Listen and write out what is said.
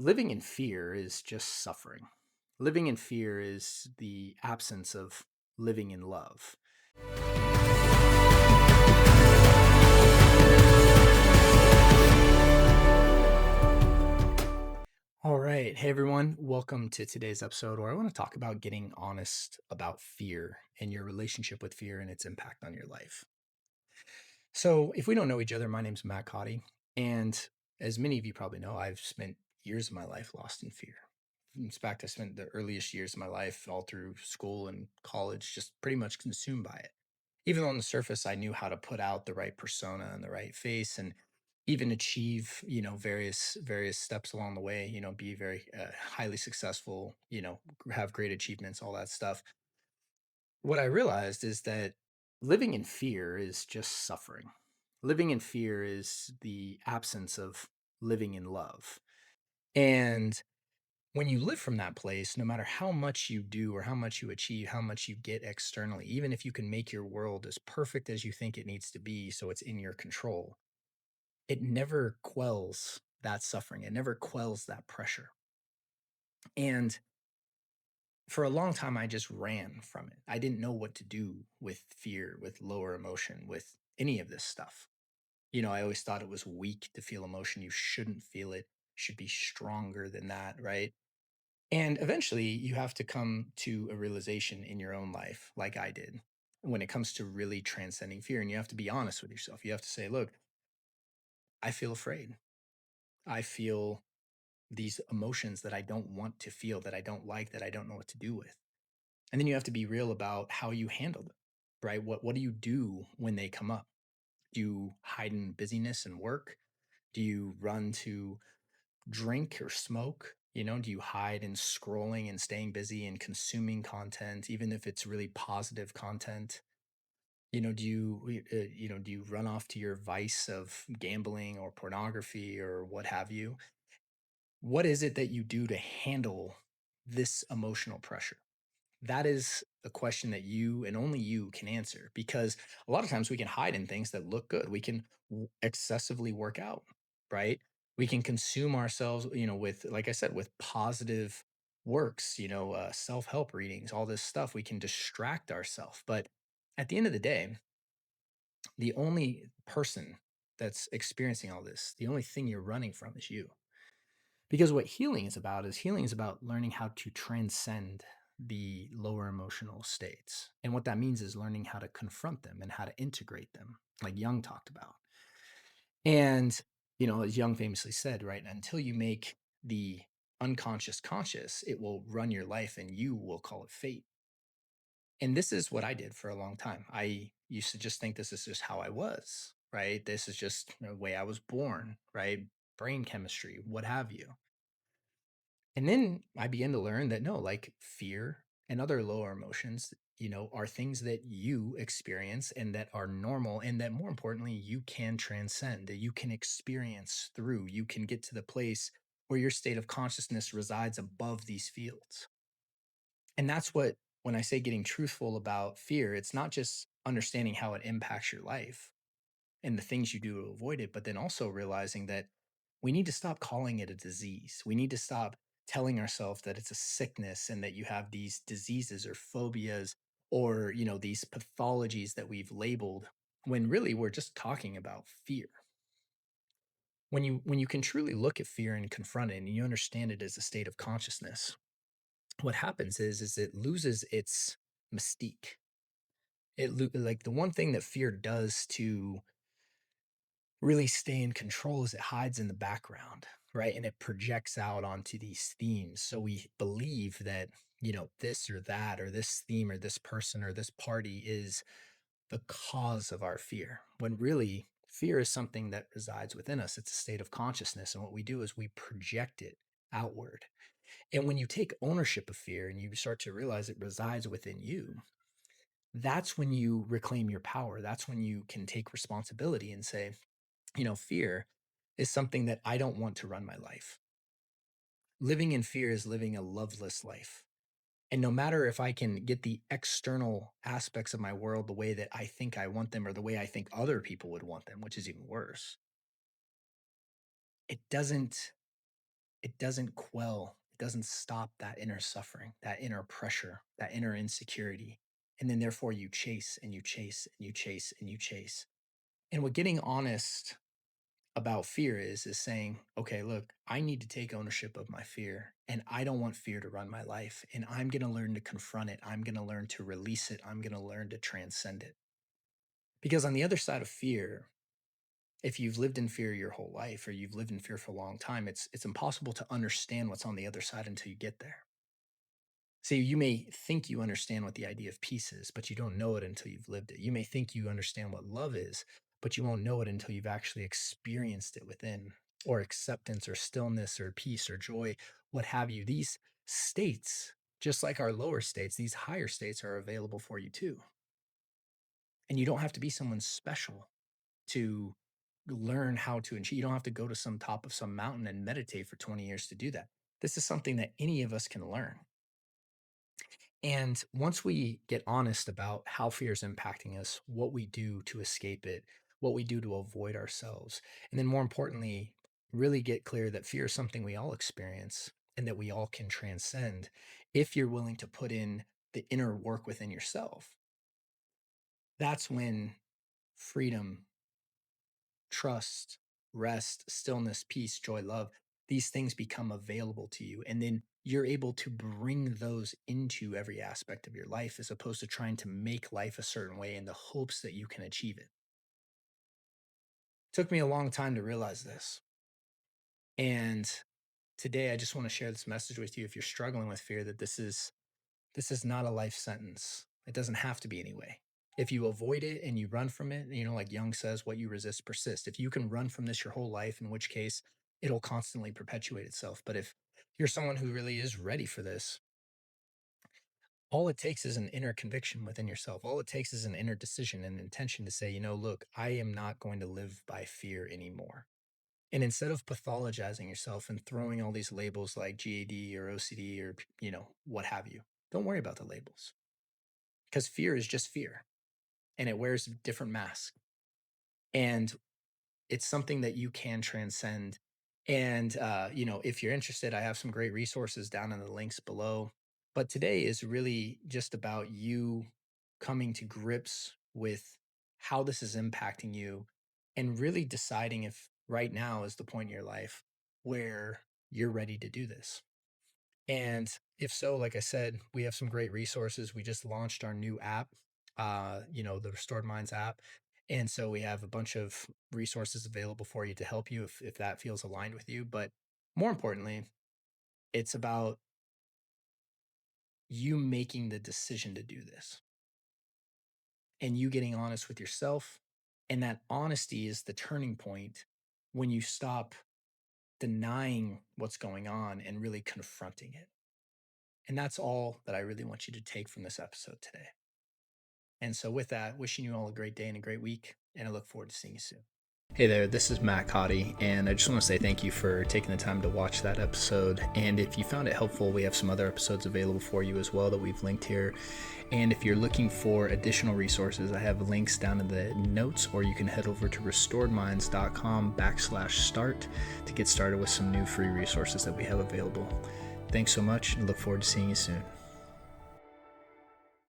Living in fear is just suffering. Living in fear is the absence of living in love. All right. Hey, everyone. Welcome to today's episode where I want to talk about getting honest about fear and your relationship with fear and its impact on your life. So, if we don't know each other, my name's Matt Codde. And as many of you probably know, I've spent years of my life lost in fear. In fact, I spent the earliest years of my life all through school and college just pretty much consumed by it. Even though on the surface I knew how to put out the right persona and the right face and even achieve, various steps along the way, be very highly successful, have great achievements, all that stuff. What I realized is that living in fear is just suffering. Living in fear is the absence of living in love. And when you live from that place, no matter how much you do or how much you achieve, how much you get externally, even if you can make your world as perfect as you think it needs to be so it's in your control, it never quells that suffering. It never quells that pressure. And for a long time, I just ran from it. I didn't know what to do with fear, with lower emotion, with any of this stuff. I always thought it was weak to feel emotion. You shouldn't feel it. You should be stronger than that, right? And eventually, you have to come to a realization in your own life, like I did, when it comes to really transcending fear. And you have to be honest with yourself. You have to say, look, I feel afraid. I feel these emotions that I don't want to feel, that I don't like, that I don't know what to do with. And then you have to be real about how you handle them, right? What do you do when they come up? Do you hide in busyness and work? Do you run to drink or smoke? Do you hide in scrolling and staying busy and consuming content, even if it's really positive content? Do you run off to your vice of gambling or pornography or what have you? What is it that you do to handle this emotional pressure? That is a question that you and only you can answer because a lot of times we can hide in things that look good. We can excessively work out, right? We can consume ourselves, with, like I said, with positive works, self help readings, all this stuff. We can distract ourselves. But at the end of the day, the only person that's experiencing all this, the only thing you're running from is you. Because what healing is about learning how to transcend the lower emotional states. And what that means is learning how to confront them and how to integrate them, like Jung talked about. And, as Jung famously said, right, until you make the unconscious conscious, it will run your life and you will call it fate. And this is what I did for a long time. I used to just think this is just how I was, right? This is just the way I was born, right? Brain chemistry, what have you. And then I began to learn that no, like fear and other lower emotions, are things that you experience and that are normal and that more importantly, you can transcend, that you can experience through. You can get to the place where your state of consciousness resides above these fields. And that's what, when I say getting truthful about fear, it's not just understanding how it impacts your life and the things you do to avoid it, but then also realizing that we need to stop calling it a disease. We need to stop telling ourselves that it's a sickness and that you have these diseases or phobias or, these pathologies that we've labeled when really we're just talking about fear. When you can truly look at fear and confront it and you understand it as a state of consciousness, what happens is it loses its mystique. Like the one thing that fear does to really stay in control as it hides in the background, right? And it projects out onto these themes. So we believe that, this or that, or this theme, or this person, or this party is the cause of our fear, when really fear is something that resides within us. It's a state of consciousness. And what we do is we project it outward. And when you take ownership of fear and you start to realize it resides within you, that's when you reclaim your power. That's when you can take responsibility and say, fear is something that I don't want to run my life. Living in fear is living a loveless life. And no matter if I can get the external aspects of my world the way that I think I want them or the way I think other people would want them, which is even worse, it doesn't it doesn't quell, it doesn't stop that inner suffering, that inner pressure, that inner insecurity. And then therefore you chase and you chase and you chase and you chase. And what getting honest about fear is saying, okay, look, I need to take ownership of my fear and I don't want fear to run my life. And I'm going to learn to confront it. I'm going to learn to release it. I'm going to learn to transcend it. Because on the other side of fear, if you've lived in fear your whole life or you've lived in fear for a long time, it's impossible to understand what's on the other side until you get there. See, you may think you understand what the idea of peace is, but you don't know it until you've lived it. You may think you understand what love is, but you won't know it until you've actually experienced it within, or acceptance, or stillness, or peace, or joy, what have you. These states, just like our lower states, these higher states are available for you too. And you don't have to be someone special to learn how to achieve. You don't have to go to some top of some mountain and meditate for 20 years to do that. This is something that any of us can learn. And once we get honest about how fear is impacting us, what we do to escape it, what we do to avoid ourselves, and then more importantly, really get clear that fear is something we all experience and that we all can transcend if you're willing to put in the inner work within yourself. That's when freedom, trust, rest, stillness, peace, joy, love, these things become available to you. And then you're able to bring those into every aspect of your life as opposed to trying to make life a certain way in the hopes that you can achieve it. Took me a long time to realize this. And today I just want to share this message with you if you're struggling with fear that this is not a life sentence. It doesn't have to be anyway. If you avoid it and you run from it, like Jung says, what you resist persists. If you can run from this your whole life, in which case it'll constantly perpetuate itself. But if you're someone who really is ready for this, all it takes is an inner conviction within yourself. All it takes is an inner decision and intention to say, look, I am not going to live by fear anymore. And instead of pathologizing yourself and throwing all these labels like GAD or OCD or, what have you, don't worry about the labels because fear is just fear and it wears different masks. And it's something that you can transcend. And, if you're interested, I have some great resources down in the links below. But today is really just about you coming to grips with how this is impacting you and really deciding if right now is the point in your life where you're ready to do this. And if so, like I said, we have some great resources. We just launched our new app, the Restored Minds app. And so we have a bunch of resources available for you to help you if that feels aligned with you. But more importantly, it's about you making the decision to do this and you getting honest with yourself. And that honesty is the turning point when you stop denying what's going on and really confronting it. And that's all that I really want you to take from this episode today. And so with that, wishing you all a great day and a great week, and I look forward to seeing you soon. Hey there, this is Matt Codde, and I just want to say thank you for taking the time to watch that episode. And if you found it helpful, we have some other episodes available for you as well that we've linked here. And if you're looking for additional resources, I have links down in the notes, or you can head over to restoredminds.com/start to get started with some new free resources that we have available. Thanks so much, and look forward to seeing you soon.